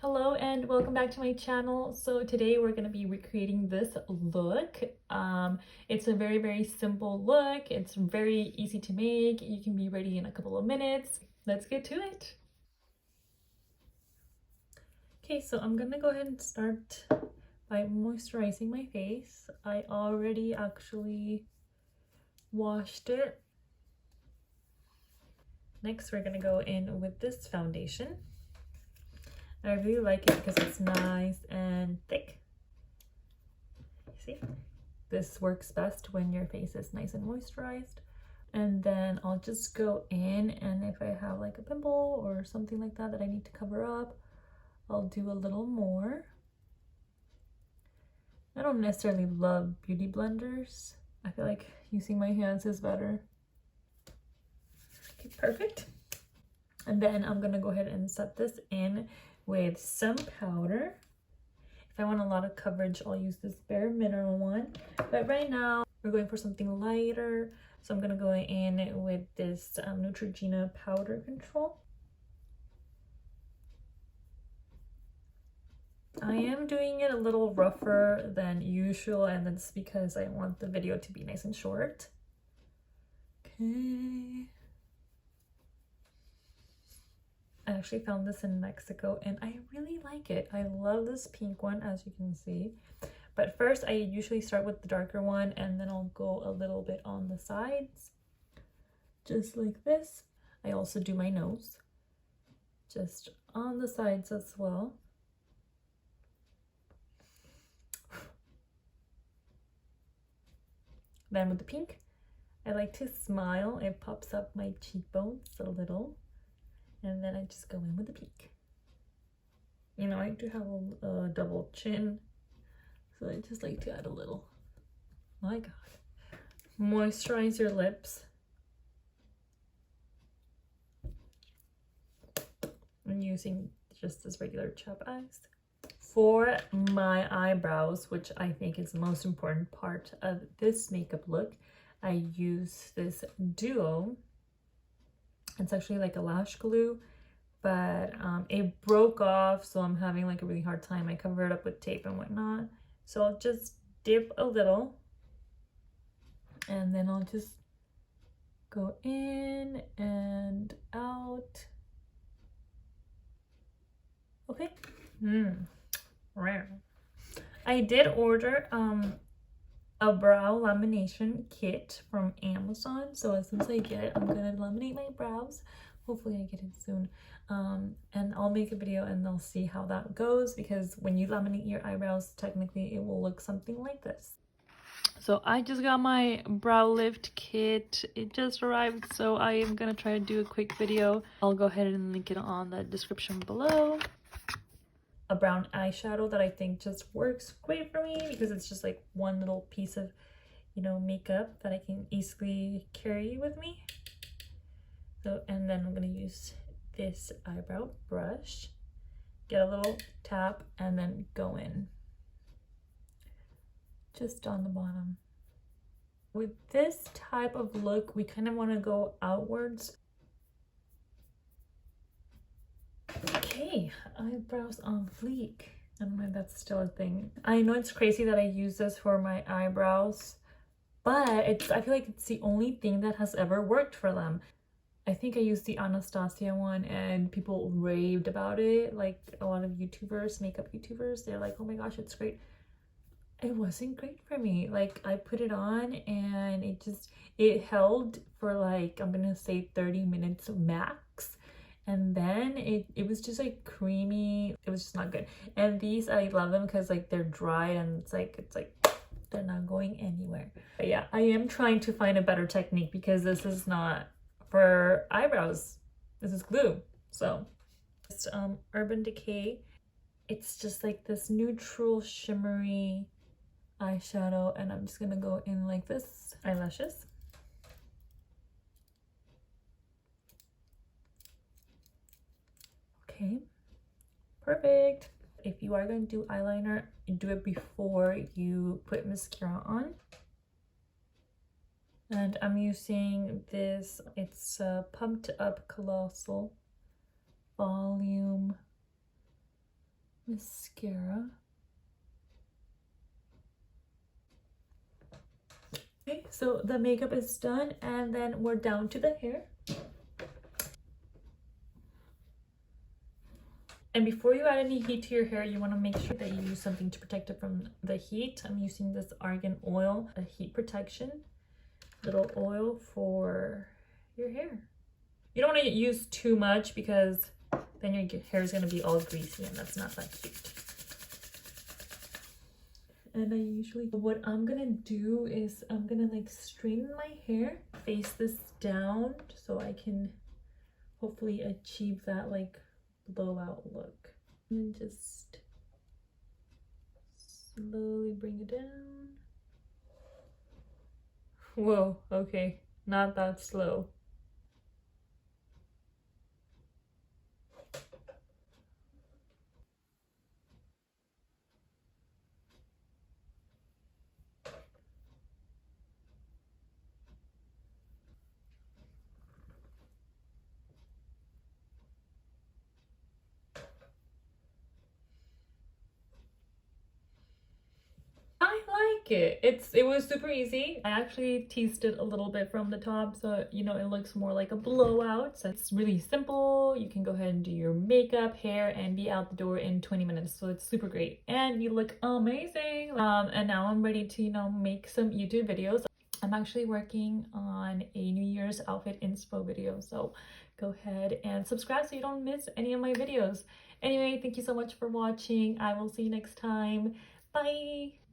Hello and welcome back to my channel. So today we're going to be recreating this look. It's a very simple look. It's very easy to make. You can be ready in a couple of minutes. Let's get to it. Okay, so I'm going to go ahead and start by moisturizing my face. I already actually washed it. Next, we're going to go in with this foundation. I really like it because it's nice and thick. See? This works best when your face is nice and moisturized. And then I'll just go in, and if I have like a pimple or something like that that I need to cover up, I'll do a little more. I don't necessarily love beauty blenders. I feel like using my hands is better. Okay, perfect. And then I'm gonna go ahead and set this in with some powder. If I want a lot of coverage, I'll use this bare mineral one. But right now, we're going for something lighter. So I'm gonna go in with this Neutrogena powder control. I am doing it a little rougher than usual, and that's because I want the video to be nice and short. Okay. I actually found this in Mexico and I really like it. I love this pink one, as you can see. But first, I usually start with the darker one and then I'll go a little bit on the sides, just like this. I also do my nose, just on the sides as well. Then with the pink, I like to smile. It pops up my cheekbones a little. And then I just go in with the pink. You know, I do have a double chin, so I just like to add a little. My God. Moisturize your lips. I'm using just this regular chap eyes. For my eyebrows, which I think is the most important part of this makeup look, I use this duo. It's actually like a lash glue, but it broke off, so I'm having like a really hard time. I cover it up with tape and whatnot. So I'll just dip a little, and then I'll just go in and out. Okay. Rare. I did order a brow lamination kit from Amazon, so as soon as I get it, I'm gonna laminate my brows. Hopefully I get it soon, and I'll make a video and they'll see how that goes, because when you laminate your eyebrows, technically it will look something like this. So I just got my brow lift kit. It just arrived, so I am gonna try to do a quick video. I'll go ahead and link it on the description below. A brown eyeshadow that I think just works great for me because it's just like one little piece of, you know, makeup that I can easily carry with me. So, and then I'm gonna use this eyebrow brush, get a little tap, and then go in just on the bottom. With this type of look, we kind of want to go outwards. Okay, eyebrows on fleek. I don't know if that's still a thing. I know it's crazy that I use this for my eyebrows, but I feel like it's the only thing that has ever worked for them. I think I used the Anastasia one and people raved about it. Like a lot of YouTubers, makeup YouTubers, they're like, oh my gosh, it's great. It wasn't great for me. Like, I put it on and it held for like, I'm gonna say 30 minutes max. And then it was just like creamy. It was just not good. And these, I love them because like they're dry and it's like they're not going anywhere. But yeah, I am trying to find a better technique because this is not for eyebrows. This is glue. So it's Urban Decay. It's just like this neutral shimmery eyeshadow, and I'm just gonna go in like this. Eyelashes. Okay, perfect. If you are going to do eyeliner, do it before you put mascara on. And I'm using this, it's Pumped Up Colossal Volume mascara. Okay, so the makeup is done, and then we're down to the hair. And before you add any heat to your hair, you want to make sure that you use something to protect it from the heat. I'm using this argan oil, a heat protection, little oil for your hair. You don't want to use too much because then your hair is going to be all greasy, and that's not that cute. And I usually, what I'm gonna do is I'm gonna like straighten my hair, face this down so I can hopefully achieve that like blowout look. And just slowly bring it down. Whoa, okay, not that slow. I like it. It was super easy. I actually teased it a little bit from the top, so you know it looks more like a blowout. So it's really simple. You can go ahead and do your makeup, hair, and be out the door in 20 minutes. So it's super great, and you look amazing. And now I'm ready to, you know, make some YouTube videos. I'm actually working on a New Year's outfit inspo video, so go ahead and subscribe so you don't miss any of my videos. Anyway, thank you so much for watching. I will see you next time. Bye!